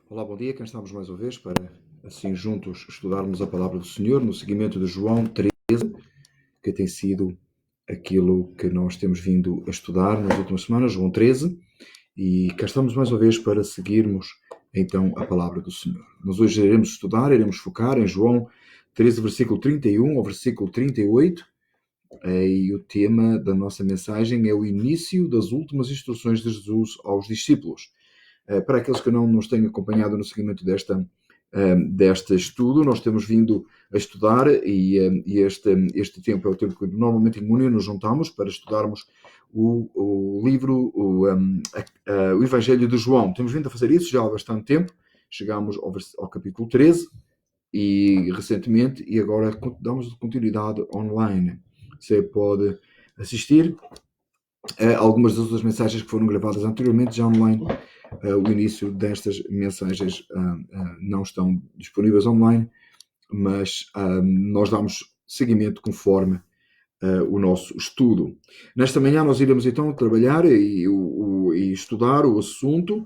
Olá, bom dia. Cá estamos mais uma vez para, assim, juntos estudarmos a palavra do Senhor no seguimento de João 13, que tem sido aquilo que nós temos vindo a estudar nas últimas semanas, João 13, e cá estamos mais uma vez para seguirmos, então, a palavra do Senhor. Nós hoje iremos estudar, iremos focar em João 13, versículo 31 ao versículo 38, e o tema da nossa mensagem é o início das últimas instruções de Jesus aos discípulos. Para aqueles que não nos têm acompanhado no seguimento deste estudo, nós temos vindo a estudar e este tempo é o tempo que normalmente em comunhão nos juntamos para estudarmos o livro, o Evangelho de João. Temos vindo a fazer isso já há bastante tempo, chegamos ao capítulo 13 e recentemente, e agora damos continuidade online. Você pode assistir algumas das outras mensagens que foram gravadas anteriormente já online. O início destas mensagens não estão disponíveis online, mas nós damos seguimento conforme o nosso estudo. Nesta manhã nós iremos então trabalhar e estudar o assunto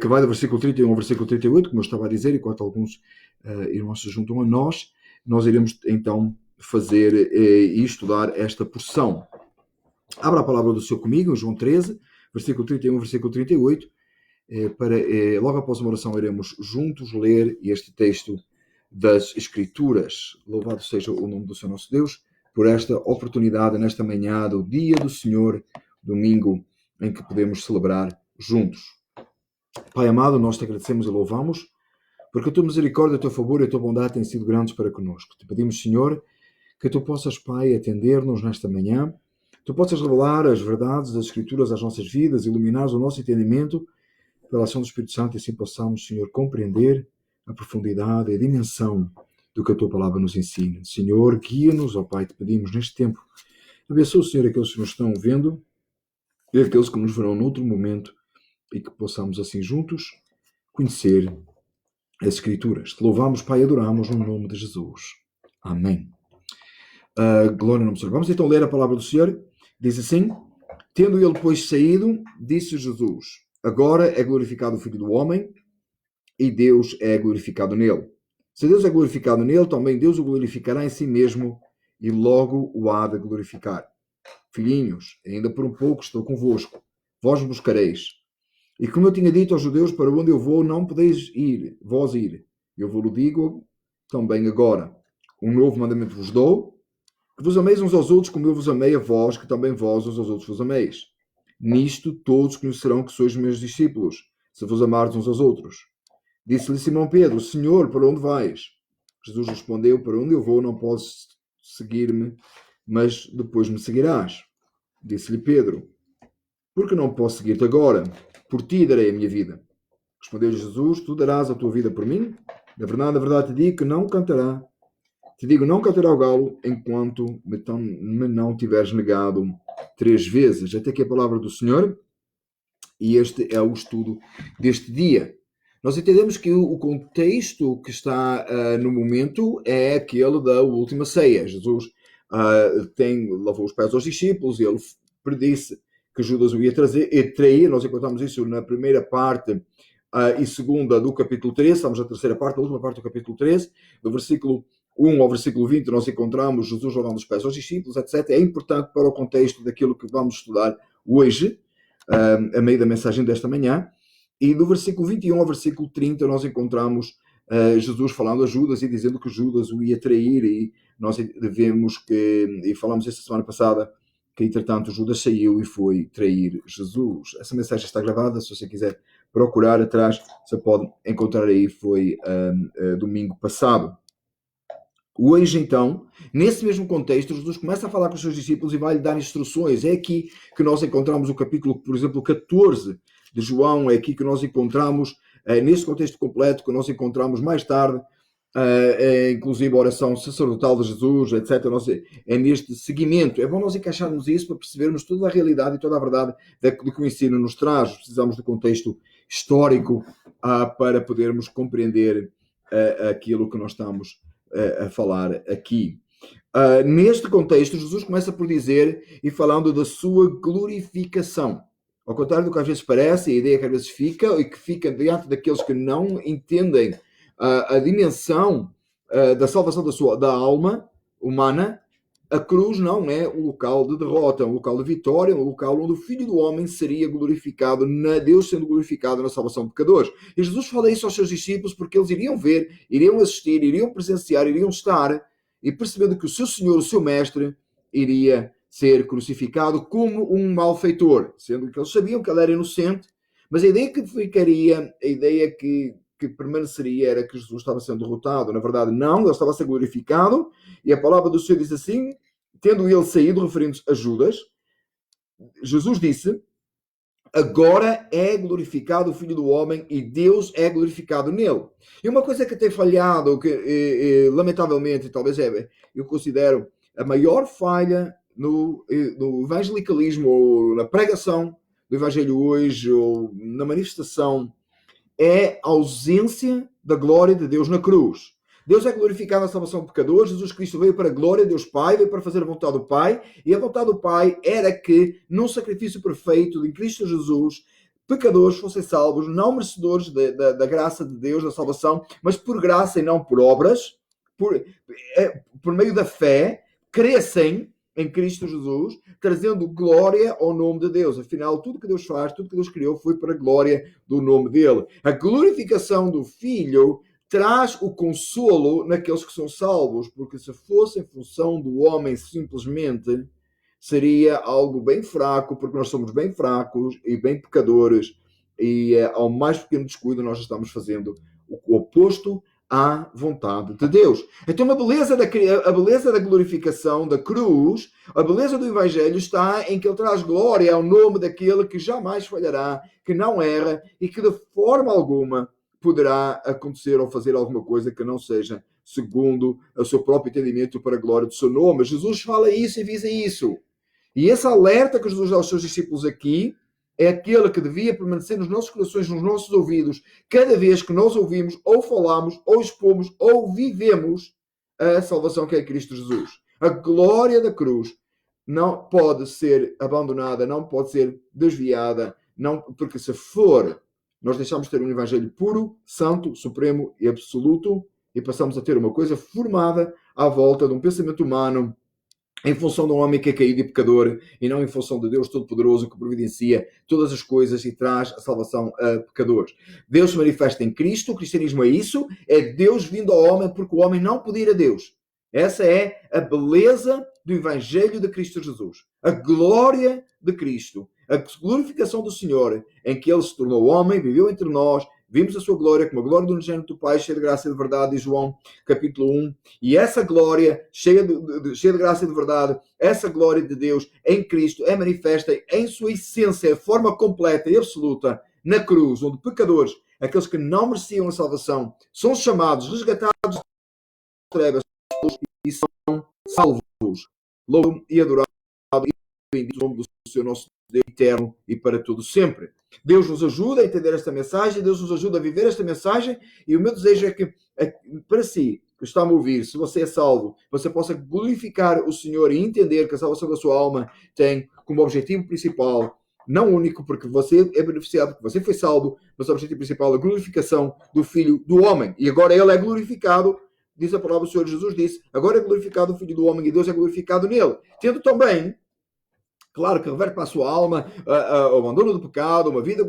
que vai do versículo 31 ao versículo 38, como eu estava a dizer, enquanto alguns irmãos se juntam a nós iremos então fazer e estudar esta porção. Abra a palavra do Senhor comigo, João 13, versículo 31, versículo 38, logo após uma oração iremos juntos ler este texto das Escrituras. Louvado seja o nome do Senhor nosso Deus por esta oportunidade nesta manhã do dia do Senhor, domingo, em que podemos celebrar juntos. Pai amado, nós te agradecemos e louvamos, porque a tua misericórdia, o teu favor e a tua bondade têm sido grandes para conosco. Te pedimos, Senhor, que tu possas, Pai, atender-nos nesta manhã, tu possas revelar as verdades das Escrituras às nossas vidas, iluminar o nosso entendimento pela ação do Espírito Santo, e assim possamos, Senhor, compreender a profundidade e a dimensão do que a tua palavra nos ensina. Senhor, guia-nos, ó Pai, te pedimos neste tempo. Abençoa, Senhor, aqueles que nos estão vendo e aqueles que nos verão noutro momento, e que possamos, assim, juntos, conhecer as Escrituras. Te louvamos, Pai, e adoramos no nome de Jesus. Amém. Glória ao nome do Senhor. Vamos então ler a palavra do Senhor. Diz assim: tendo ele, pois, saído, disse Jesus: agora é glorificado o Filho do Homem, e Deus é glorificado nele. Se Deus é glorificado nele, também Deus o glorificará em si mesmo, e logo o há de glorificar. Filhinhos, ainda por um pouco estou convosco, vós me buscareis. E como eu tinha dito aos judeus, para onde eu vou, não podeis ir, vós ir. Eu vos digo também agora. Um novo mandamento vos dou, que vos ameis uns aos outros, como eu vos amei a vós, que também vós uns aos outros vos ameis. Nisto todos conhecerão que sois meus discípulos, se vos amardes uns aos outros. Disse-lhe Simão Pedro: Senhor, para onde vais? Jesus respondeu: para onde eu vou não podes seguir-me, mas depois me seguirás. Disse-lhe Pedro: por que não posso seguir-te agora? Por ti darei a minha vida. Respondeu-lhe Jesus: tu darás a tua vida por mim? Na verdade te digo que não cantará. Te digo, não cantará o galo enquanto me não tiveres negado 3 vezes. Até aqui a palavra do Senhor. E este é o estudo deste dia. Nós entendemos que o contexto que está no momento é aquele da última ceia. Jesus lavou os pés aos discípulos, e ele predisse que Judas o ia trair. Nós encontramos isso na primeira parte e segunda do capítulo 13. Estamos na terceira parte, a última parte do capítulo 13, do versículo 1 ao versículo 20, nós encontramos Jesus lavando os pés aos discípulos, etc. É importante para o contexto daquilo que vamos estudar hoje, a meio da mensagem desta manhã. E do versículo 21 ao versículo 30 nós encontramos Jesus falando a Judas e dizendo que Judas o ia trair, e nós devemos e falamos esta semana passada, que entretanto Judas saiu e foi trair Jesus. Essa mensagem está gravada, se você quiser procurar atrás, você pode encontrar aí, foi domingo passado. Hoje, então, nesse mesmo contexto, Jesus começa a falar com os seus discípulos e vai-lhe dar instruções. É aqui que nós encontramos o capítulo, por exemplo, 14 de João. É aqui que nós encontramos, nesse contexto completo, que nós encontramos mais tarde, inclusive a oração sacerdotal de Jesus, etc. É neste seguimento. É bom nós encaixarmos isso para percebermos toda a realidade e toda a verdade do que o ensino nos traz. Precisamos de contexto histórico para podermos compreender aquilo que nós estamos a falar aqui. Neste contexto, Jesus começa por dizer e falando da sua glorificação. Ao contrário do que às vezes parece, a ideia que às vezes fica, e que fica diante daqueles que não entendem a dimensão da salvação da alma humana, a cruz não é o local de derrota, é um local de vitória, é um local onde o Filho do Homem seria glorificado, Deus sendo glorificado na salvação de pecadores. E Jesus fala isso aos seus discípulos porque eles iriam ver, iriam assistir, iriam presenciar, iriam estar e percebendo que o seu Senhor, o seu Mestre, iria ser crucificado como um malfeitor, sendo que eles sabiam que ele era inocente, mas a ideia que ficaria, a ideia que permaneceria era que Jesus estava sendo derrotado. Na verdade, não, ele estava a ser glorificado, e a palavra do Senhor diz assim, tendo ele saído, referindo-se a Judas, Jesus disse, agora é glorificado o Filho do Homem e Deus é glorificado nele. E uma coisa que tem falhado, que lamentavelmente, talvez eu considero a maior falha no evangelicalismo, ou na pregação do Evangelho hoje, ou na manifestação, é a ausência da glória de Deus na cruz. Deus é glorificado na salvação de pecadores, Jesus Cristo veio para a glória de Deus Pai, veio para fazer a vontade do Pai, e a vontade do Pai era que, num sacrifício perfeito em Cristo Jesus, pecadores fossem salvos, não merecedores da graça de Deus, da salvação, mas por graça e não por obras, por meio da fé, crescem em Cristo Jesus, trazendo glória ao nome de Deus. Afinal, tudo que Deus faz, tudo que Deus criou foi para a glória do nome dele. A glorificação do Filho traz o consolo naqueles que são salvos, porque se fosse em função do homem simplesmente, seria algo bem fraco, porque nós somos bem fracos e bem pecadores, e ao mais pequeno descuido nós estamos fazendo o oposto à vontade de Deus. Então a beleza da glorificação da cruz, a beleza do Evangelho está em que ele traz glória ao nome daquele que jamais falhará, que não erra e que de forma alguma poderá acontecer ou fazer alguma coisa que não seja segundo o seu próprio entendimento para a glória do seu nome. Jesus fala isso e visa isso. E esse alerta que Jesus dá aos seus discípulos aqui é aquele que devia permanecer nos nossos corações, nos nossos ouvidos, cada vez que nós ouvimos, ou falamos, ou expomos, ou vivemos a salvação que é Cristo Jesus. A glória da cruz não pode ser abandonada, não pode ser desviada, não, porque se for, nós deixamos de ter um evangelho puro, santo, supremo e absoluto, e passamos a ter uma coisa formada à volta de um pensamento humano, em função de um homem que é caído e pecador, e não em função de Deus Todo-Poderoso que providencia todas as coisas e traz a salvação a pecadores. Deus se manifesta em Cristo, o cristianismo é isso, é Deus vindo ao homem porque o homem não podia ir a Deus. Essa é a beleza do Evangelho de Cristo Jesus. A glória de Cristo, a glorificação do Senhor, em que Ele se tornou homem, viveu entre nós, vimos a sua glória como a glória do unigênito do Pai, cheia de graça e de verdade, em João capítulo 1. E essa glória, cheia de graça e de verdade, essa glória de Deus em Cristo é manifesta em sua essência, de forma completa e absoluta, na cruz, onde pecadores, aqueles que não mereciam a salvação, são chamados, resgatados das trevas e são salvos. Louvo e adorado e bendito o nome do Senhor nosso Deus eterno e para todo sempre. Deus nos ajuda a entender esta mensagem, Deus nos ajuda a viver esta mensagem, e o meu desejo é que, para si, que está a me ouvir, se você é salvo, você possa glorificar o Senhor e entender que a salvação da sua alma tem como objetivo principal, não único porque você é beneficiado, porque você foi salvo, mas o objetivo principal é a glorificação do Filho do Homem. E agora ele é glorificado, diz a palavra do Senhor Jesus, disse, agora é glorificado o Filho do Homem e Deus é glorificado nele. Tendo também, claro que reverte para a sua alma o abandono do pecado, uma vida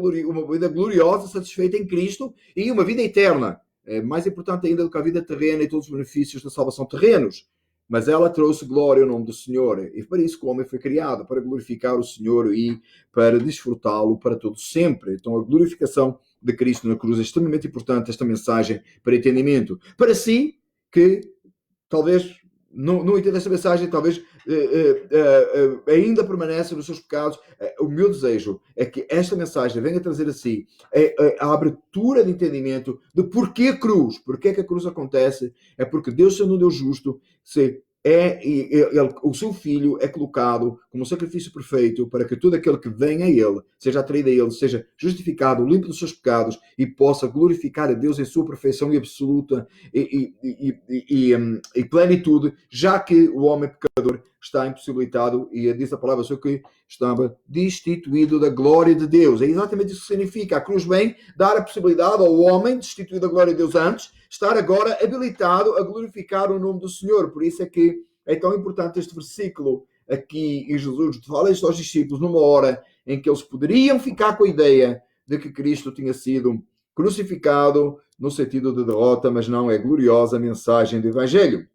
gloriosa, satisfeita em Cristo e uma vida eterna. É mais importante ainda do que a vida terrena e todos os benefícios da salvação terrenos. Mas ela trouxe glória ao nome do Senhor. E para isso que o homem foi criado, para glorificar o Senhor e para desfrutá-lo para todo sempre. Então a glorificação de Cristo na cruz é extremamente importante, esta mensagem para entendimento. Para si, que talvez não entenda esta mensagem, talvez ainda permanece nos seus pecados, o meu desejo é que esta mensagem venha trazer a si a abertura de entendimento de porquê a cruz, porquê que a cruz acontece, é porque Deus, sendo um Deus justo, se o seu filho é colocado como um sacrifício perfeito para que todo aquele que vem a ele, seja atraído a ele, seja justificado, limpo dos seus pecados e possa glorificar a Deus em sua perfeição e absoluta e plenitude, já que o homem pecador está impossibilitado e diz a palavra só que estava destituído da glória de Deus. É exatamente isso que significa. A cruz vem dar a possibilidade ao homem destituído da glória de Deus antes, estar agora habilitado a glorificar o nome do Senhor. Por isso é que é tão importante este versículo aqui, e Jesus fala isto aos discípulos numa hora em que eles poderiam ficar com a ideia de que Cristo tinha sido crucificado no sentido de derrota, mas não é gloriosa a mensagem do Evangelho.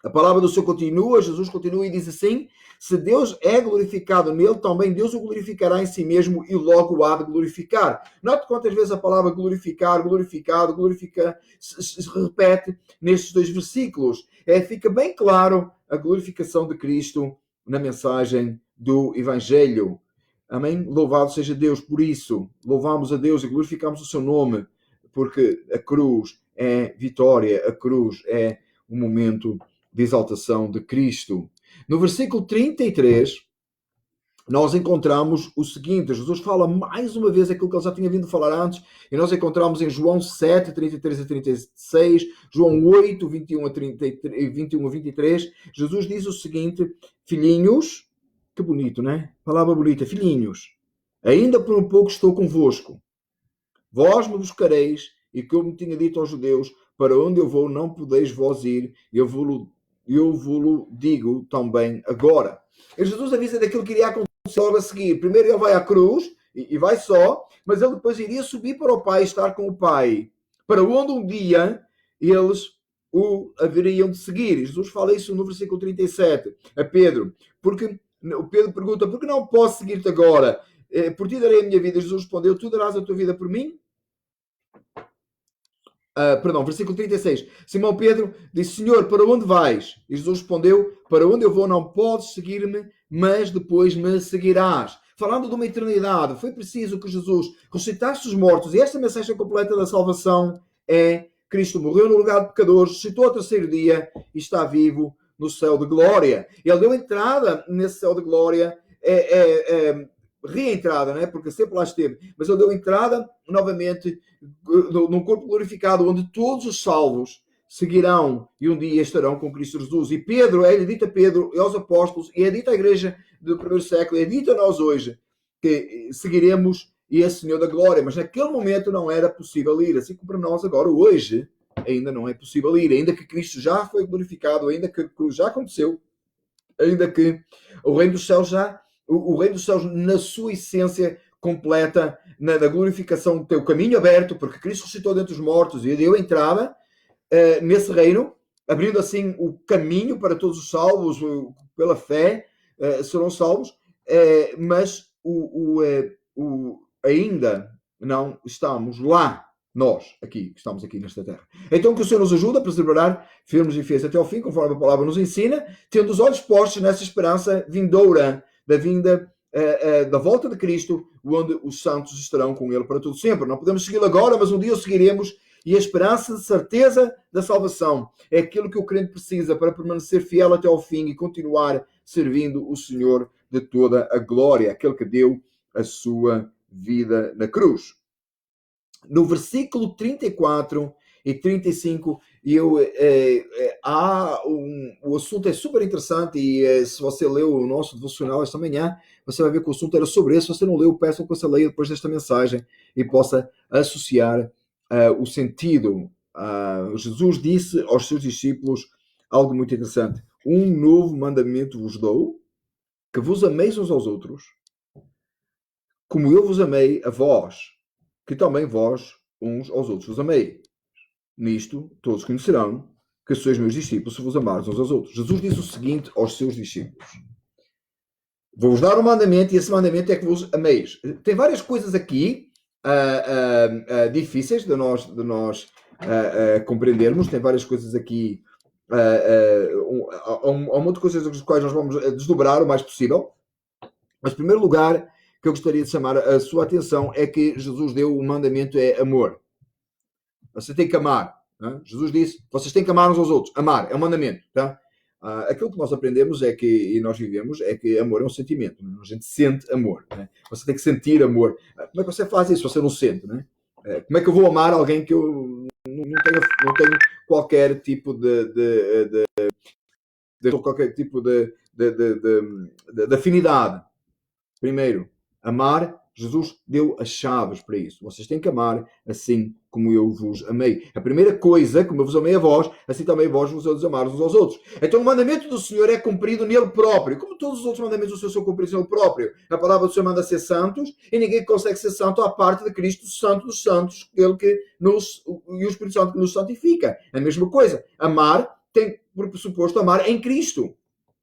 A palavra do Senhor continua, Jesus continua e diz assim: se Deus é glorificado nele, também Deus o glorificará em si mesmo e logo o há de glorificar. Note quantas vezes a palavra glorificar, glorificado, glorifica se repete nestes dois versículos. Fica bem claro a glorificação de Cristo na mensagem do Evangelho. Amém? Louvado seja Deus por isso. Louvamos a Deus e glorificamos o seu nome, porque a cruz é vitória, a cruz é o momento de exaltação de Cristo. No versículo 33, nós encontramos o seguinte: Jesus fala mais uma vez aquilo que ele já tinha vindo falar antes, e nós encontramos em João 7, 33 a 36, João 8, 21 a 23, Jesus diz o seguinte: filhinhos, que bonito, né? Palavra bonita, filhinhos, ainda por um pouco estou convosco, vós me buscareis, e como tinha dito aos judeus, para onde eu vou não podeis vós ir, eu vos digo também agora. E Jesus avisa daquilo que iria acontecer logo a seguir. Primeiro ele vai à cruz, e vai só, mas ele depois iria subir para o Pai, estar com o Pai, para onde um dia eles o haveriam de seguir. Jesus fala isso no versículo 37 a Pedro, porque o Pedro pergunta: por que não posso seguir-te agora? Por ti darei a minha vida. Jesus respondeu: tu darás a tua vida por mim? Versículo 36. Simão Pedro disse: Senhor, para onde vais? E Jesus respondeu: para onde eu vou não podes seguir-me, mas depois me seguirás. Falando de uma eternidade, foi preciso que Jesus ressuscitasse os mortos, e esta mensagem completa da salvação é: Cristo morreu no lugar de pecadores, ressuscitou ao terceiro dia e está vivo no céu de glória. Ele deu entrada nesse céu de glória, reentrada, né? Porque sempre lá esteve, mas ele deu entrada novamente num corpo glorificado, onde todos os salvos seguirão e um dia estarão com Cristo Jesus. E Pedro, é dito a Pedro e aos apóstolos, e é dito à igreja do primeiro século, é dito a nós hoje, que seguiremos esse Senhor da glória, mas naquele momento não era possível ir, assim como para nós agora, hoje, ainda não é possível ir, ainda que Cristo já foi glorificado, ainda que a cruz já aconteceu, ainda que o reino dos céus o reino dos céus na sua essência completa, na glorificação, tem o caminho aberto, porque Cristo ressuscitou dentre os mortos e deu entrada nesse reino, abrindo assim o caminho para todos os salvos, pela fé, serão salvos, mas ainda não estamos lá, nós, aqui, que estamos aqui nesta terra. Então que o Senhor nos ajude a perseverar firmes e fiéis até ao fim, conforme a palavra nos ensina, tendo os olhos postos nessa esperança vindoura, da vinda, da volta de Cristo, onde os santos estarão com ele para todo sempre. Não podemos segui-lo agora, mas um dia o seguiremos, e a esperança de certeza da salvação é aquilo que o crente precisa para permanecer fiel até ao fim e continuar servindo o Senhor de toda a glória, aquele que deu a sua vida na cruz. No versículo 34 e 35, o assunto é super interessante, e se você leu o nosso devocional esta manhã, você vai ver que o assunto era sobre isso. Se você não leu, peço que você leia depois desta mensagem e possa associar o sentido. Jesus disse aos seus discípulos algo muito interessante: um novo mandamento vos dou, que vos ameis uns aos outros, como eu vos amei a vós, que também vós uns aos outros vos amei. Nisto todos conhecerão que sois meus discípulos, se vos amardes uns aos outros. Jesus disse o seguinte aos seus discípulos: vou-vos dar um mandamento, e esse mandamento é que vos ameis. Tem várias coisas aqui difíceis de nós compreendermos. Tem várias coisas aqui, há um monte de coisas das quais nós vamos desdobrar o mais possível. Mas, em primeiro lugar, que eu gostaria de chamar a sua atenção é que Jesus deu o mandamento é amor. Você tem que amar. Tá? Jesus disse: vocês têm que amar uns aos outros. Amar é um mandamento. Tá? Aquilo que nós aprendemos é que, e nós vivemos, é que amor é um sentimento. Não é? A gente sente amor. Né? Você tem que sentir amor. Como é que você faz isso se você não sente? Né? Como é que eu vou amar alguém que eu não tenho qualquer tipo qualquer tipo de afinidade? Primeiro, amar. Jesus deu as chaves para isso. Vocês têm que amar assim como eu vos amei. A primeira coisa, como eu vos amei a vós, assim também vós vos amar uns aos outros. Então o mandamento do Senhor é cumprido nele próprio. Como todos os outros mandamentos do Senhor são cumpridos nele próprio. A palavra do Senhor manda ser santos e ninguém consegue ser santo à parte de Cristo, santo dos santos, ele que nos, e o Espírito Santo que nos santifica. É a mesma coisa. Amar tem por pressuposto amar em Cristo.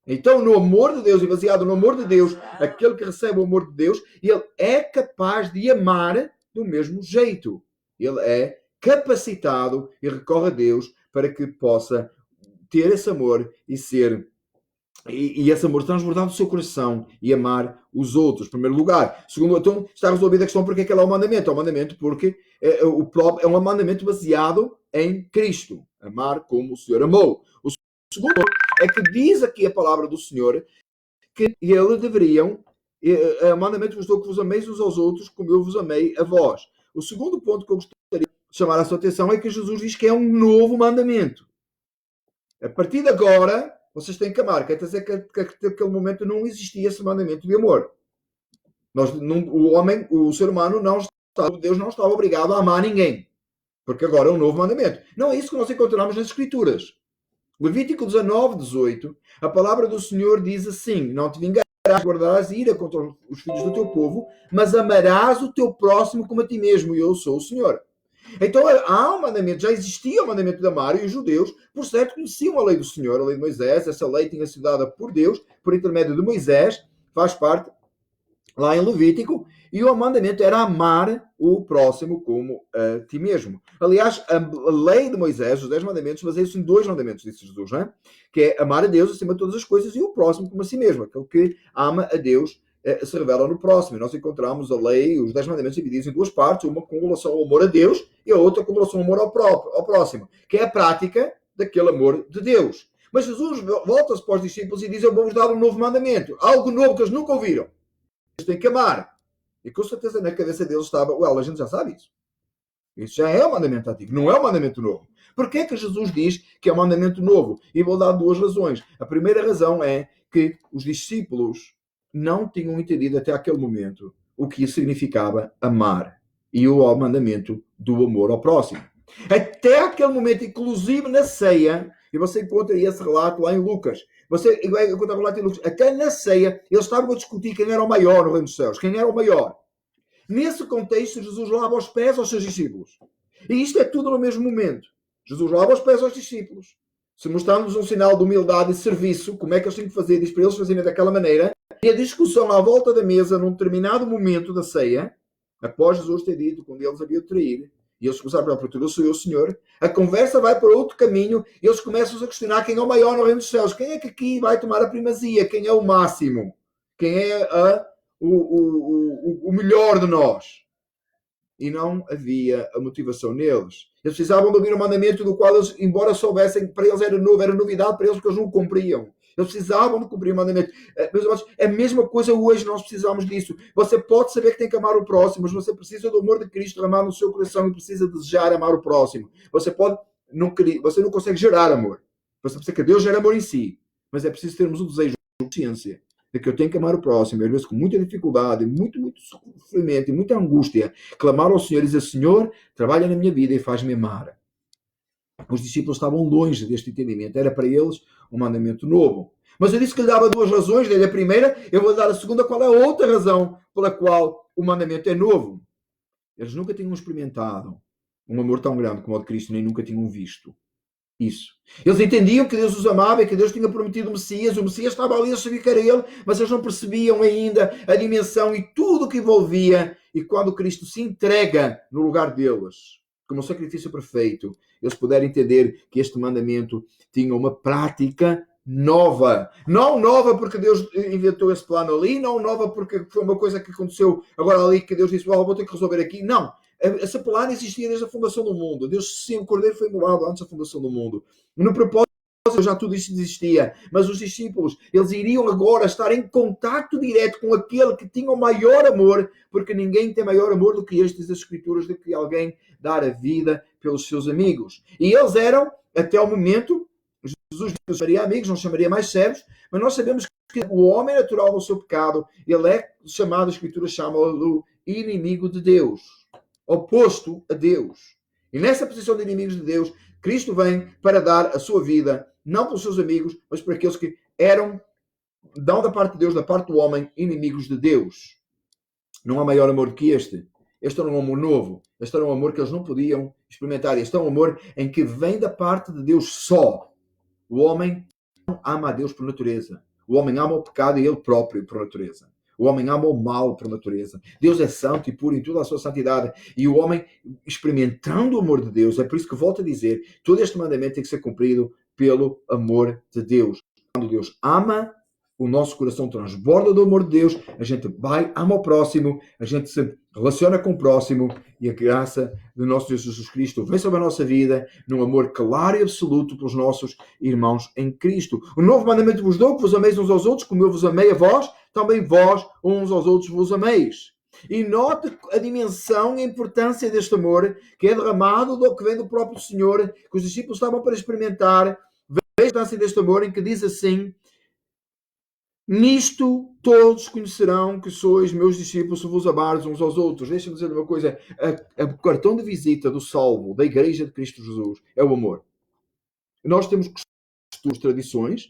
Então, no amor de Deus e baseado no amor de Deus, aquele que recebe o amor de Deus, ele é capaz de amar do mesmo jeito. Ele é capacitado e recorre a Deus para que possa ter esse amor e ser e esse amor transbordar do seu coração e amar os outros, em primeiro lugar. Segundo, então, está resolvida a questão porque é que ele é um mandamento. É um mandamento porque é um mandamento baseado em Cristo. Amar como o Senhor amou. O segundo é que diz aqui a palavra do Senhor que eles deveriam, mandamento vos dou que vos ameis uns aos outros como eu vos amei a vós. O segundo ponto que eu gostaria de chamar a sua atenção é que Jesus diz que é um novo mandamento. A partir de agora, vocês têm que amar. Quer dizer que naquele momento não existia esse mandamento de amor. O ser humano Deus não estava obrigado a amar ninguém. Porque agora é um novo mandamento. Não é isso que nós encontramos nas Escrituras. Levítico 19, 18, a palavra do Senhor diz assim: não te vingarás, guardarás ira contra os filhos do teu povo, mas amarás o teu próximo como a ti mesmo, e eu sou o Senhor. Então há um mandamento, já existia o mandamento de amar, e os judeus, por certo, conheciam a lei do Senhor, a lei de Moisés. Essa lei tinha sido dada por Deus, por intermédio de Moisés, faz parte lá em Levítico, e o mandamento era amar o próximo como a ti mesmo. Aliás, a lei de Moisés, os 10 mandamentos, baseiam-se em 2 mandamentos, disse Jesus, não é? Que é amar a Deus acima de todas as coisas e o próximo como a si mesmo. Aquele que ama a Deus se revela no próximo. E nós encontramos a lei, os 10 mandamentos divididos em 2 partes, uma com relação ao amor a Deus e a outra com relação ao amor ao próximo, que é a prática daquele amor de Deus. Mas Jesus volta-se para os discípulos e diz: eu vou-vos dar um novo mandamento, algo novo que eles nunca ouviram. Eles têm que amar. E com certeza na cabeça deles estava: a gente já sabe isso. Isso já é um mandamento antigo, não é um mandamento novo. Porquê é que Jesus diz que é um mandamento novo? E vou dar 2 razões. A primeira razão é que os discípulos não tinham entendido até aquele momento o que significava amar e o mandamento do amor ao próximo. Até aquele momento, inclusive na ceia, e você encontra esse relato lá em Lucas. Você encontra o relato em Lucas. Até na ceia, eles estavam a discutir quem era o maior no reino dos céus. Quem era o maior? Nesse contexto, Jesus lava os pés aos seus discípulos. E isto é tudo no mesmo momento. Jesus lava os pés aos discípulos, se mostrando-nos um sinal de humildade e serviço, como é que eles têm que fazer, diz para eles fazerem daquela maneira. E a discussão à volta da mesa, num determinado momento da ceia, após Jesus ter dito que um deles havia de trair, e eles começaram a perguntar: eu sou eu, Senhor. A conversa vai para outro caminho e eles começam a questionar quem é o maior no reino dos céus. Quem é que aqui vai tomar a primazia? Quem é o máximo? Quem é o melhor de nós? E não havia a motivação neles. Eles precisavam de ouvir um mandamento do qual eles, embora soubessem, para eles era novo, era novidade para eles, porque eles não o cumpriam. Eles precisavam de cumprir o mandamento. Meus irmãos, é a mesma coisa hoje, nós precisamos disso. Você pode saber que tem que amar o próximo, mas você precisa do amor de Cristo amar no seu coração e precisa desejar amar o próximo. Você não consegue gerar amor. Você precisa que Deus gere amor em si. Mas é preciso termos o desejo, a consciência de que eu tenho que amar o próximo, e às vezes com muita dificuldade, muito sofrimento e muita angústia, clamar ao Senhor e dizer: Senhor, trabalha na minha vida e faz-me amar. Os discípulos estavam longe deste entendimento. Era para eles um mandamento novo. Mas eu disse que lhe dava 2 razões. Dele a primeira, eu vou dar a segunda. Qual é a outra razão pela qual o mandamento é novo? Eles nunca tinham experimentado um amor tão grande como o de Cristo, nem nunca tinham visto isso. Eles entendiam que Deus os amava e que Deus tinha prometido o Messias estava ali, eles sabiam que era ele, mas eles não percebiam ainda a dimensão e tudo o que envolvia. E quando Cristo se entrega no lugar deles, como um sacrifício perfeito, eles puderam entender que este mandamento tinha uma prática nova. Não nova porque Deus inventou esse plano ali, não nova porque foi uma coisa que aconteceu agora ali que Deus disse: vou ter que resolver aqui. Não. Essa plano existia desde a fundação do mundo. O Cordeiro foi imolado antes da fundação do mundo. No propósito já tudo isso existia, mas os discípulos, eles iriam agora estar em contacto direto com aquele que tinha o maior amor, porque ninguém tem maior amor do que este, diz as Escrituras, do que alguém dar a vida pelos seus amigos. E eles eram, até o momento, Jesus não chamaria amigos, não chamaria mais servos, mas nós sabemos que o homem natural no seu pecado, ele é chamado, a Escritura chama-o inimigo de Deus, oposto a Deus. E nessa posição de inimigos de Deus, Cristo vem para dar a sua vida, não pelos seus amigos, mas por aqueles que eram, não da parte de Deus, da parte do homem, inimigos de Deus. Não há maior amor do que este. Este era um amor novo. Este era um amor que eles não podiam experimentar. Este é um amor em que vem da parte de Deus só. O homem não ama a Deus por natureza. O homem ama o pecado e ele próprio por natureza. O homem ama o mal por natureza. Deus é santo e puro em toda a sua santidade. E o homem, experimentando o amor de Deus, é por isso que volto a dizer, todo este mandamento tem que ser cumprido pelo amor de Deus. Quando Deus ama, o nosso coração transborda do amor de Deus, a gente vai, ama o próximo, a gente se relaciona com o próximo e a graça do nosso Deus Jesus Cristo vem sobre a nossa vida num amor claro e absoluto pelos nossos irmãos em Cristo. O novo mandamento vos dou, que vos ameis uns aos outros, como eu vos amei a vós, também vós uns aos outros vos ameis. E note a dimensão e a importância deste amor que é derramado do que vem do próprio Senhor, que os discípulos estavam para experimentar. Veja a importância deste amor em que diz assim: nisto todos conhecerão que sois meus discípulos se vos amardes uns aos outros. Deixa-me dizer uma coisa. O cartão de visita do salvo da Igreja de Cristo Jesus é o amor. Nós temos costumes, tradições.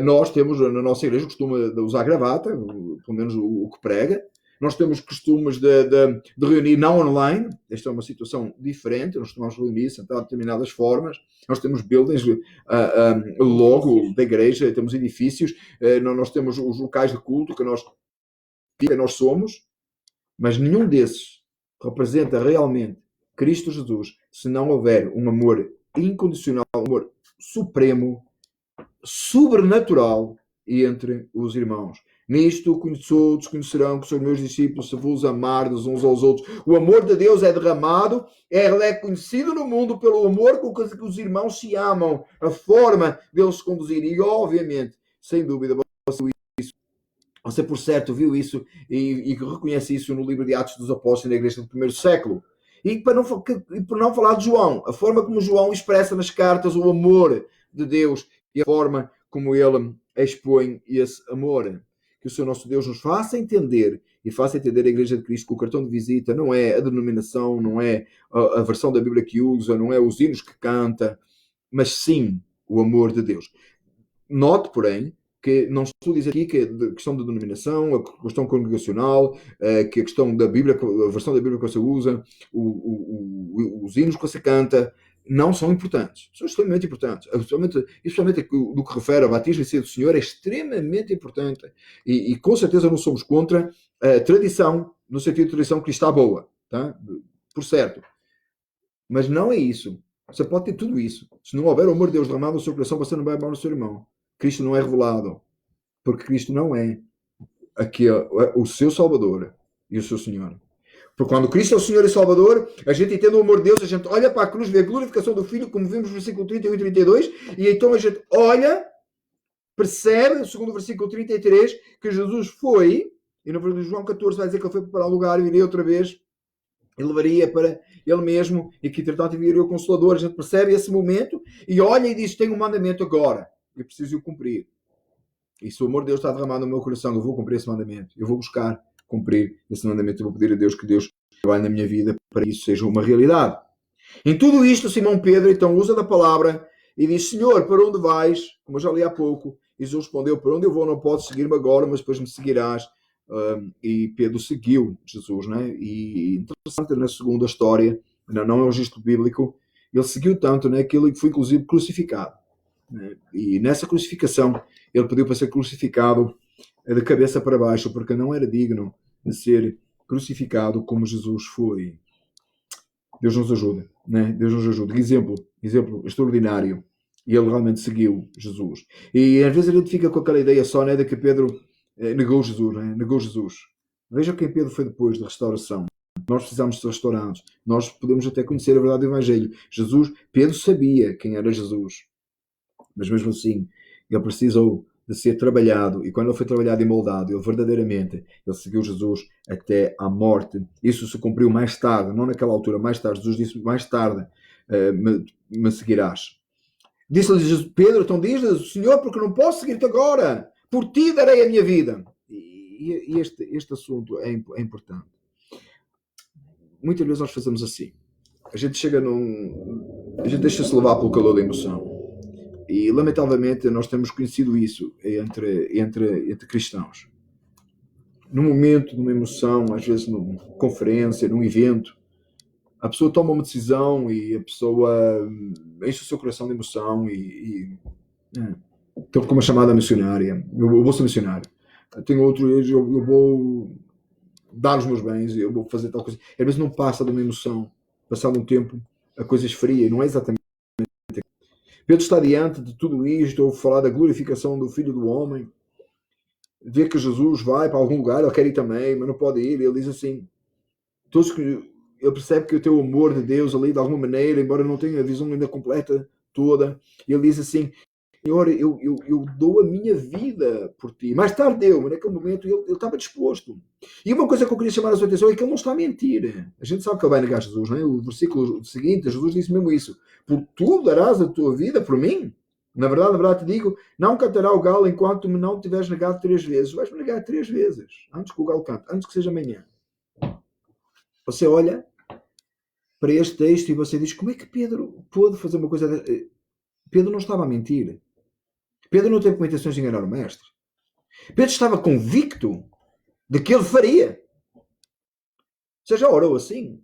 Nós temos, na nossa igreja, o costume de usar gravata, pelo menos o que prega. Nós temos costumes de reunir não online. Esta é uma situação diferente. Nós costumamos reunir, sentar de determinadas formas. Nós temos buildings, logo da igreja, temos edifícios, nós temos os locais de culto que nós somos, mas nenhum desses representa realmente Cristo Jesus se não houver um amor incondicional, um amor supremo, sobrenatural entre os irmãos. Nisto todos conhecerão que sois meus discípulos se vos amardes uns aos outros. O amor de Deus é derramado, ele é conhecido no mundo pelo amor com que os irmãos se amam, a forma deles se conduzir. E, obviamente, sem dúvida, você por certo viu isso e reconhece isso no livro de Atos dos Apóstolos na igreja do primeiro século. E por não falar de João, a forma como João expressa nas cartas o amor de Deus e a forma como ele expõe esse amor. Que o Senhor nosso Deus nos faça entender e faça entender a Igreja de Cristo que o cartão de visita não é a denominação, não é a versão da Bíblia que usa, não é os hinos que canta, mas sim o amor de Deus. Note, porém, que não estou a dizer aqui que a questão da denominação, a questão congregacional, que a questão da Bíblia, a versão da Bíblia que você usa, os hinos que você canta, não são importantes. São extremamente importantes. Especialmente do que refere a batismo e ceia do Senhor, é extremamente importante. E com certeza não somos contra a tradição, no sentido de tradição cristã boa. Tá? Por certo. Mas não é isso. Você pode ter tudo isso. Se não houver o amor de Deus derramado no seu coração, você não vai amar o seu irmão. Cristo não é revelado. Porque Cristo não é o seu Salvador e o seu Senhor. Porque quando Cristo é o Senhor e Salvador, a gente entende o amor de Deus, a gente olha para a cruz, vê a glorificação do Filho, como vimos no versículo 31 e 32, e então a gente olha, percebe, segundo o versículo 33, que Jesus foi, e no João 14 vai dizer que ele foi preparar um lugar e viria outra vez, e levaria para ele mesmo, e que entretanto viria o Consolador. A gente percebe esse momento, e olha e diz, tenho um mandamento agora, eu preciso o cumprir. E se o amor de Deus está derramado no meu coração, eu vou cumprir esse mandamento, eu vou buscar cumprir esse mandamento, eu vou pedir a Deus que Deus trabalhe na minha vida para que isso seja uma realidade. Em tudo isto, Simão Pedro então usa da palavra e diz, Senhor, para onde vais? Como eu já li há pouco. E Jesus respondeu, para onde eu vou não podes seguir-me agora, mas depois me seguirás. E Pedro seguiu Jesus, né? E interessante na segunda história, não é um registro bíblico, ele seguiu tanto, né, que ele foi inclusive crucificado. Né? E nessa crucificação, ele pediu para ser crucificado de cabeça para baixo, porque não era digno de ser crucificado como Jesus foi. Deus nos ajuda, né? Deus nos ajuda. Exemplo extraordinário. E ele realmente seguiu Jesus. E às vezes a gente fica com aquela ideia só, né, de que Pedro negou Jesus, né? Negou Jesus. Veja quem Pedro foi depois da restauração. Nós precisamos ser restaurados. Nós podemos até conhecer a verdade do Evangelho. Pedro sabia quem era Jesus. mas mesmo assim, ele precisou de ser trabalhado, e quando ele foi trabalhado e moldado, ele verdadeiramente, ele seguiu Jesus até à morte. Isso se cumpriu mais tarde, não naquela altura, mais tarde. Jesus disse, mais tarde, me seguirás. Disse-lhe Pedro, então diz-lhe, Senhor, porque não posso seguir-te agora, por ti darei a minha vida. E este assunto é importante. Muitas vezes nós fazemos assim, a gente chega a gente deixa-se levar pelo calor da emoção. E, lamentavelmente, nós temos conhecido isso entre cristãos. Num momento, numa emoção, às vezes numa conferência, num evento, a pessoa toma uma decisão e a pessoa enche o seu coração de emoção então, como uma chamada missionária. Eu vou ser missionário. Tenho outro, eu vou dar os meus bens, eu vou fazer tal coisa. Às vezes não passa de uma emoção. Passado um tempo, a coisa esfria e não é exatamente. Pedro está diante de tudo isto, ouve falar da glorificação do Filho do Homem, vê que Jesus vai para algum lugar, ele quer ir também, mas não pode ir. Ele diz assim, ele percebe que o teu amor de Deus ali, de alguma maneira, embora não tenha a visão ainda completa toda, ele diz assim, Senhor, eu dou a minha vida por ti. Mais tarde deu, mas naquele momento ele estava disposto. E uma coisa que eu queria chamar a sua atenção é que ele não está a mentir. A gente sabe que ele vai negar Jesus, não é? O versículo seguinte, Jesus disse mesmo isso. Por tu darás a tua vida por mim? Na verdade te digo, não cantará o galo enquanto me não tiveres negado 3 vezes. Vais-me negar 3 vezes, antes que o galo cante, antes que seja amanhã. Você olha para este texto e você diz, como é que Pedro pôde fazer uma coisa... Pedro não estava a mentir. Pedro não teve intenções de enganar o mestre. Pedro estava convicto de que ele faria. Você já orou assim?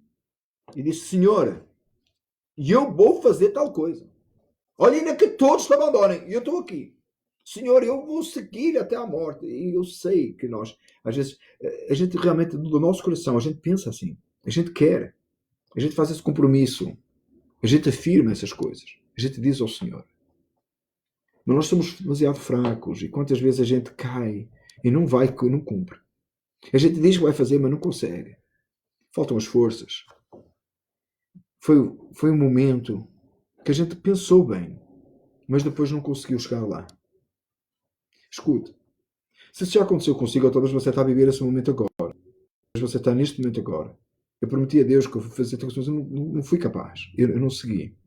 E disse, Senhor, eu vou fazer tal coisa. Olha, ainda que todos te abandonem, e eu estou aqui. Senhor, eu vou seguir até a morte. E eu sei que nós, às vezes, a gente realmente, do nosso coração, a gente pensa assim. A gente quer. A gente faz esse compromisso. A gente afirma essas coisas. A gente diz ao Senhor. Mas nós somos demasiado fracos. E quantas vezes a gente cai e não cumpre. A gente diz que vai fazer, mas não consegue. Faltam as forças. Foi um momento que a gente pensou bem, mas depois não conseguiu chegar lá. Escute. Se isso já aconteceu consigo, ou talvez você está a viver esse momento agora. Talvez você está neste momento agora. Eu prometi a Deus que eu vou fazer tal coisa, mas eu não fui capaz. Eu não segui.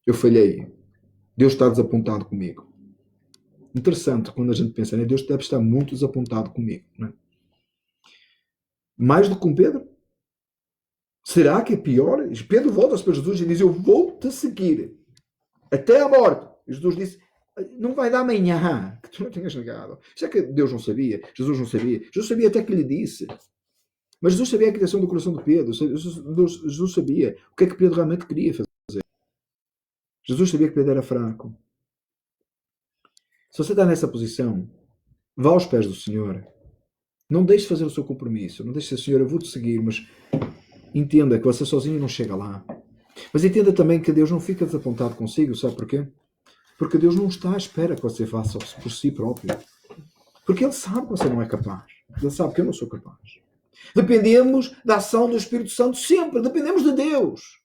Eu falhei. Deus está desapontado comigo. Interessante quando a gente pensa, né? Deus deve estar muito desapontado comigo. Não é? Mais do que com Pedro? Será que é pior? Pedro volta-se para Jesus e diz, eu vou-te seguir até a morte. E Jesus disse, não vai dar amanhã que tu não tenhas negado. Será que Deus não sabia? Jesus não sabia? Jesus sabia até que lhe disse. Mas Jesus sabia a intenção do coração de Pedro. Jesus sabia o que é que Pedro realmente queria fazer. Jesus sabia que Pedro era fraco. Se você está nessa posição, vá aos pés do Senhor. Não deixe de fazer o seu compromisso. Não deixe de dizer, Senhor, eu vou-te seguir, mas entenda que você sozinho não chega lá. Mas entenda também que Deus não fica desapontado consigo. Sabe porquê? Porque Deus não está à espera que você faça por si próprio. Porque Ele sabe que você não é capaz. Ele sabe que eu não sou capaz. Dependemos da ação do Espírito Santo sempre. Dependemos de Deus.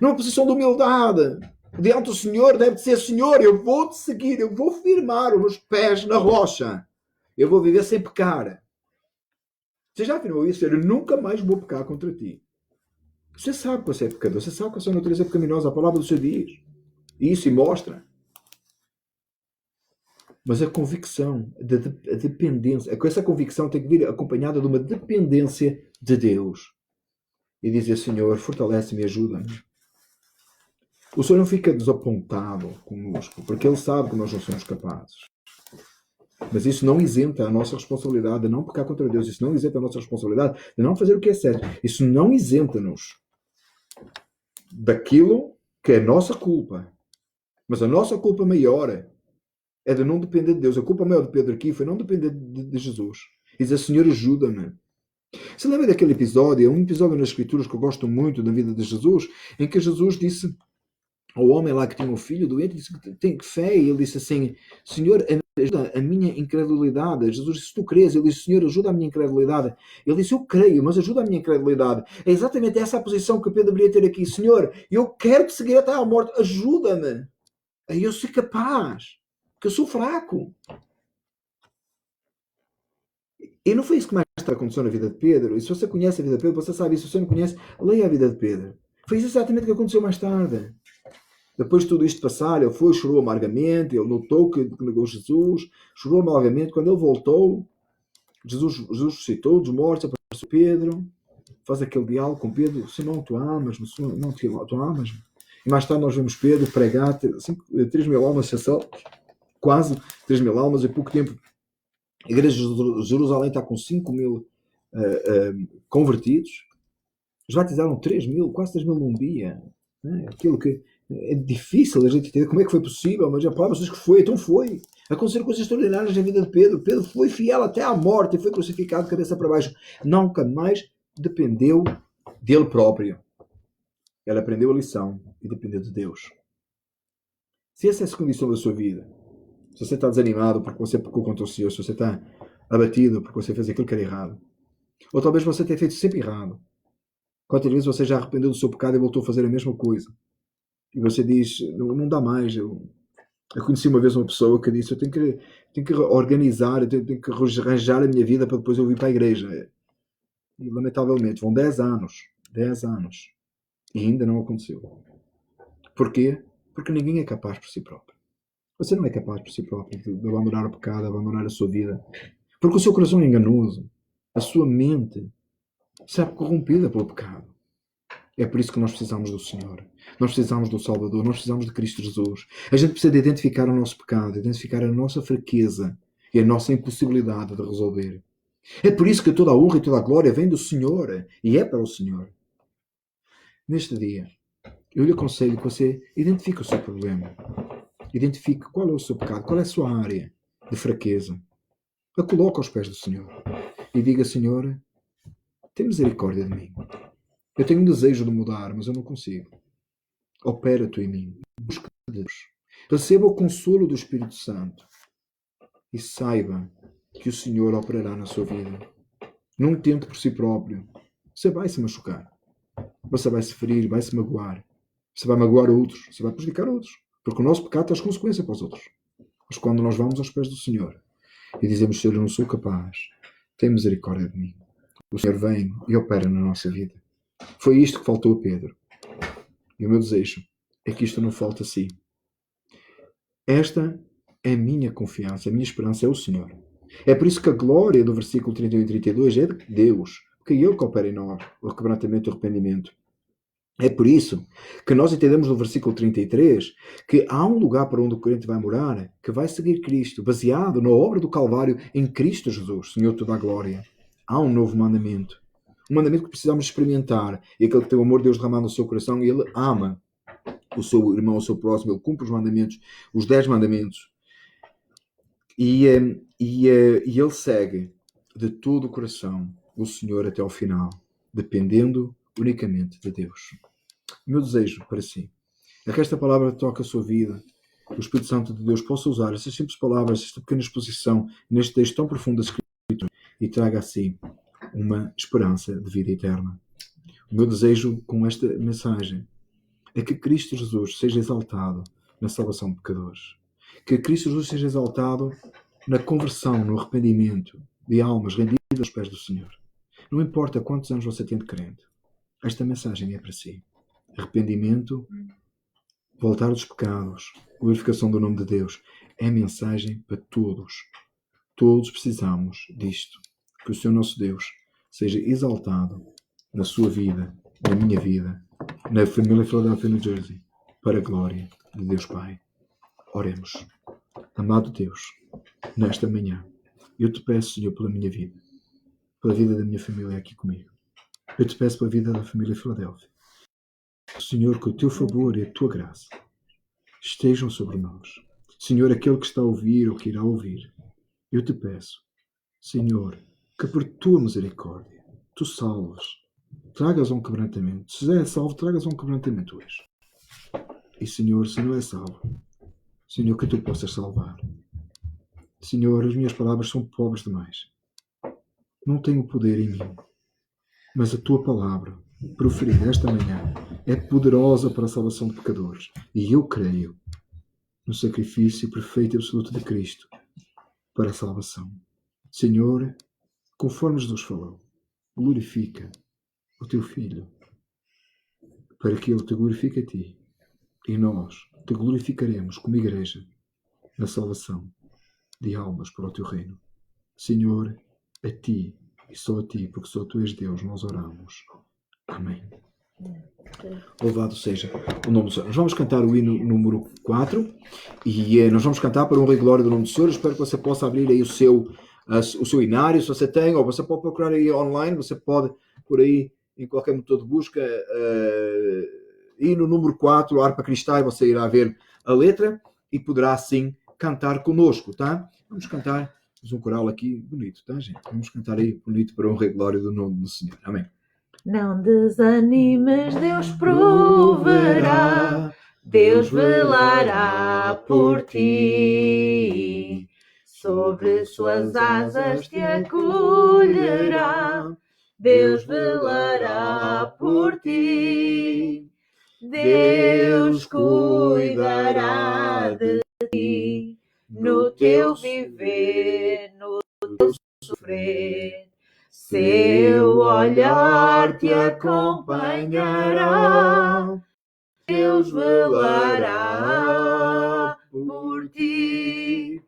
Numa posição de humildade. Diante do Senhor deve ser, Senhor, eu vou-te seguir. Eu vou firmar os meus pés na rocha. Eu vou viver sem pecar. Você já afirmou isso? Eu nunca mais vou pecar contra ti. Você sabe que você é pecador. Você sabe que a sua natureza é pecaminosa. A palavra do Senhor diz. Isso e mostra. Mas a convicção, a dependência, essa convicção tem que vir acompanhada de uma dependência de Deus. E dizer, Senhor, fortalece-me e ajuda-me. O Senhor não fica desapontado conosco, porque Ele sabe que nós não somos capazes. Mas isso não isenta a nossa responsabilidade de não pecar contra Deus. Isso não isenta a nossa responsabilidade de não fazer o que é certo. Isso não isenta-nos daquilo que é a nossa culpa. Mas a nossa culpa maior é de não depender de Deus. A culpa maior de Pedro aqui foi não depender de Jesus. E dizer, Senhor, ajuda-me. Você lembra daquele episódio? É um episódio nas Escrituras que eu gosto muito da vida de Jesus, em que Jesus disse ao homem lá que tinha um filho doente, disse que tem fé, e ele disse assim, Senhor, ajuda a minha incredulidade. Jesus disse, se tu crês, ele disse, Senhor, ajuda a minha incredulidade. Ele disse, eu creio, mas ajuda a minha incredulidade. É exatamente essa a posição que Pedro deveria ter aqui. Senhor, eu quero te seguir até à morte, ajuda-me a eu ser capaz Porque eu sou fraco. E não foi isso que mais tarde aconteceu na vida de Pedro. E se você conhece a vida de Pedro, você sabe isso. Se você não conhece, leia a vida de Pedro. Foi isso exatamente o que aconteceu mais tarde. Depois de tudo isto passar, ele foi, chorou amargamente, ele notou que negou Jesus, chorou amargamente. Quando ele voltou, Jesus ressuscitou dos mortos, apareceu Pedro, faz aquele diálogo com Pedro: Simão, tu amas-me? Não, tu amas-me? E mais tarde nós vemos Pedro pregar 3.000 almas, quase 3.000 almas, em pouco tempo. A igreja de Jerusalém está com 5.000 convertidos. Eles batizaram 3.000, quase 3.000 num dia. Aquilo que é difícil a gente entender como é que foi possível, mas a palavra diz que foi, então foi. Aconteceram coisas extraordinárias na vida de Pedro. Pedro foi fiel até à morte e foi crucificado de cabeça para baixo. Nunca mais dependeu dele próprio. Ele aprendeu a lição e dependeu de Deus. Se essa é a condição da sua vida, se você está desanimado porque você pecou contra o Senhor, se você está abatido porque você fez aquilo que era errado, ou talvez você tenha feito sempre errado, quantas vezes você já arrependeu do seu pecado e voltou a fazer a mesma coisa? E você diz: não dá mais. Eu conheci uma vez uma pessoa que disse: eu tenho que organizar, eu tenho que arranjar a minha vida para depois eu vir para a igreja. E lamentavelmente vão 10 anos e ainda não aconteceu. Porquê? Porque ninguém é capaz por si próprio. Você não é capaz por si próprio de abandonar o pecado, de abandonar a sua vida. Porque o seu coração é enganoso. A sua mente está corrompida pelo pecado. É por isso que nós precisamos do Senhor. Nós precisamos do Salvador. Nós precisamos de Cristo Jesus. A gente precisa de identificar o nosso pecado, identificar a nossa fraqueza e a nossa impossibilidade de resolver. É por isso que toda a honra e toda a glória vem do Senhor e é para o Senhor. Neste dia, eu lhe aconselho que você identifique o seu problema. Identifique qual é o seu pecado, qual é a sua área de fraqueza. A coloque aos pés do Senhor e diga: Senhor, tem misericórdia de mim. Eu tenho um desejo de mudar, mas eu não consigo. Opera tu em mim. Busca Deus. Receba o consolo do Espírito Santo e saiba que o Senhor operará na sua vida. Não tente por si próprio. Você vai se machucar. Você vai se ferir, vai se magoar. Você vai magoar outros. Você vai prejudicar outros. Porque o nosso pecado traz consequência para os outros. Mas quando nós vamos aos pés do Senhor e dizemos: Senhor, eu não sou capaz, tem misericórdia de mim, o Senhor vem e opera na nossa vida. Foi isto que faltou a Pedro. E o meu desejo é que isto não falte a si. Esta é a minha confiança, a minha esperança é o Senhor. É por isso que a glória do versículo 31 e 32 é de Deus, porque é Ele que opera em nós o quebrantamento e o arrependimento. É por isso que nós entendemos no versículo 33 que há um lugar para onde o crente vai morar, que vai seguir Cristo, baseado na obra do Calvário em Cristo Jesus, Senhor toda a glória. Há um novo mandamento. Um mandamento que precisamos experimentar. E aquele que tem o amor de Deus derramado no seu coração, ele ama o seu irmão, o seu próximo, ele cumpre os mandamentos, os 10 mandamentos. E ele segue de todo o coração o Senhor até ao final, dependendo unicamente de Deus. O meu desejo para si é que esta palavra toque a sua vida, que o Espírito Santo de Deus possa usar estas simples palavras, esta pequena exposição, neste texto tão profundo da Escritura, e traga a si uma esperança de vida eterna. O meu desejo com esta mensagem é que Cristo Jesus seja exaltado na salvação de pecadores. Que Cristo Jesus seja exaltado na conversão, no arrependimento de almas rendidas aos pés do Senhor. Não importa quantos anos você tem de crente, esta mensagem é para si. Arrependimento, voltar dos pecados, glorificação do nome de Deus, é mensagem para todos. Todos precisamos disto. Que o Senhor nosso Deus seja exaltado na sua vida, na minha vida, na família Philadelphia, New Jersey, para a glória de Deus Pai. Oremos. Amado Deus, nesta manhã, eu te peço, Senhor, pela minha vida, pela vida da minha família aqui comigo. Eu te peço pela vida da família Philadelphia. Senhor, que o teu favor e a tua graça estejam sobre nós. Senhor, aquele que está a ouvir ou que irá ouvir, eu te peço, Senhor, que por tua misericórdia tu salves, tragas um quebrantamento. Se já é salvo, tragas um quebrantamento hoje. E Senhor, se não é salvo, Senhor, que tu possas salvar. Senhor, as minhas palavras são pobres demais. Não tenho poder em mim, mas a tua palavra, proferida esta manhã, é poderosa para a salvação de pecadores. E eu creio no sacrifício perfeito e absoluto de Cristo para a salvação. Senhor, conforme Jesus falou, glorifica o teu Filho, para que ele te glorifique a ti, e nós te glorificaremos como igreja na salvação de almas para o teu reino. Senhor, a ti e só a ti, porque só tu és Deus, nós oramos. Amém. Louvado seja o nome do Senhor. Nós vamos cantar o hino número 4 e nós vamos cantar para honra e glória do nome do Senhor. Espero que você possa abrir aí o seu inário, se você tem, ou você pode procurar aí online, você pode por aí em qualquer motor de busca hino número 4, harpa cristal, você irá ver a letra e poderá assim cantar conosco, tá? Vamos cantar, temos um coral aqui bonito, tá, gente? Vamos cantar aí bonito para honra e glória do nome do Senhor. Amém. Não desanimes, Deus proverá, Deus velará por ti. Sobre suas asas te acolherá, Deus velará por ti. Deus cuidará de ti, no teu viver, no teu sofrer. Seu olhar te acompanhará, Deus velará por ti.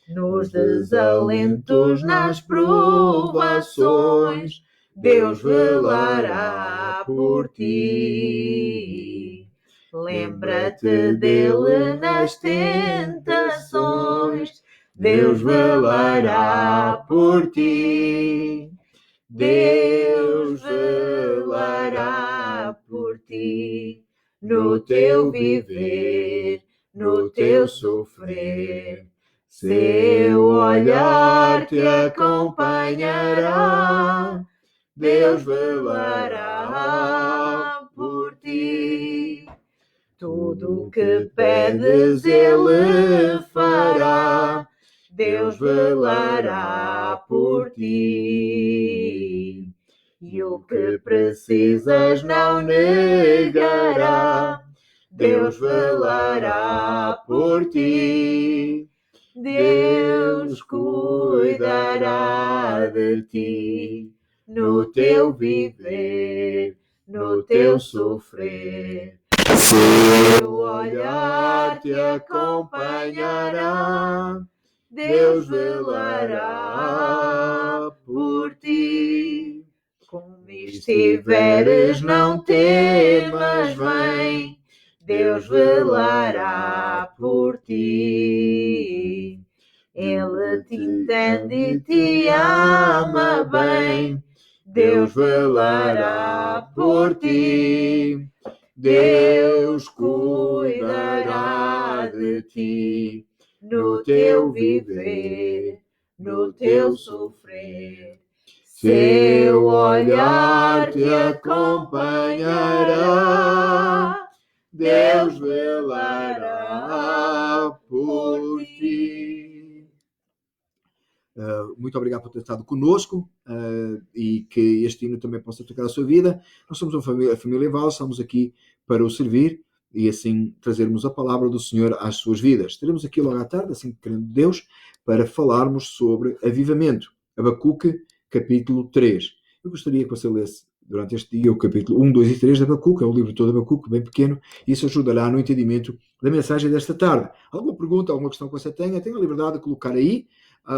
Nos desalentos, nas provações, Deus velará por ti. Lembra-te dele nas tentações, Deus velará por ti. Deus velará por ti, no teu viver, no teu sofrer. Seu olhar te acompanhará, Deus velará por ti. Tudo o que pedes Ele fará, Deus velará por ti. E o que precisas não negará, Deus velará por ti. Deus cuidará de ti, no teu viver, no teu sofrer. Seu olhar te acompanhará, Deus velará por ti. Como estiveres, não temas, vem, Deus velará por ti. Ele te entende e te ama bem, Deus velará por ti. Deus cuidará de ti, no teu viver, no teu sofrer. Seu olhar te acompanhará, Deus velará por ti. Muito obrigado por ter estado conosco e que este hino também possa tocar a sua vida. Nós somos a família Val, estamos aqui para o servir e assim trazermos a palavra do Senhor às suas vidas. Estaremos aqui logo à tarde, assim querendo Deus, para falarmos sobre avivamento. Abacuque, capítulo 3. Eu gostaria que você lesse durante este dia o capítulo 1, 2 e 3 de Abacuque, é um livro todo de Abacuque, bem pequeno, e isso ajudará no entendimento da mensagem desta tarde. Alguma pergunta, alguma questão que você tenha a liberdade de colocar aí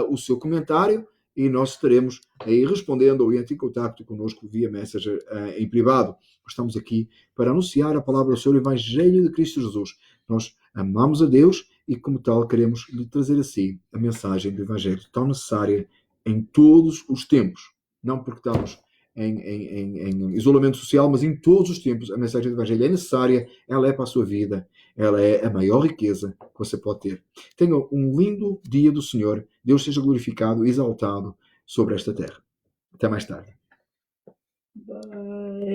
o seu comentário e nós estaremos aí respondendo ou entre em contato connosco via Messenger em privado. Estamos aqui para anunciar a palavra do Senhor, o Evangelho de Cristo Jesus. Nós amamos a Deus e, como tal, queremos lhe trazer a si a mensagem do Evangelho tão necessária em todos os tempos. Não porque estamos em isolamento social, mas em todos os tempos a mensagem do Evangelho é necessária, ela é para a sua vida, ela é a maior riqueza que você pode ter. Tenha um lindo dia do Senhor. Deus seja glorificado e exaltado sobre esta terra. Até mais tarde. Bye.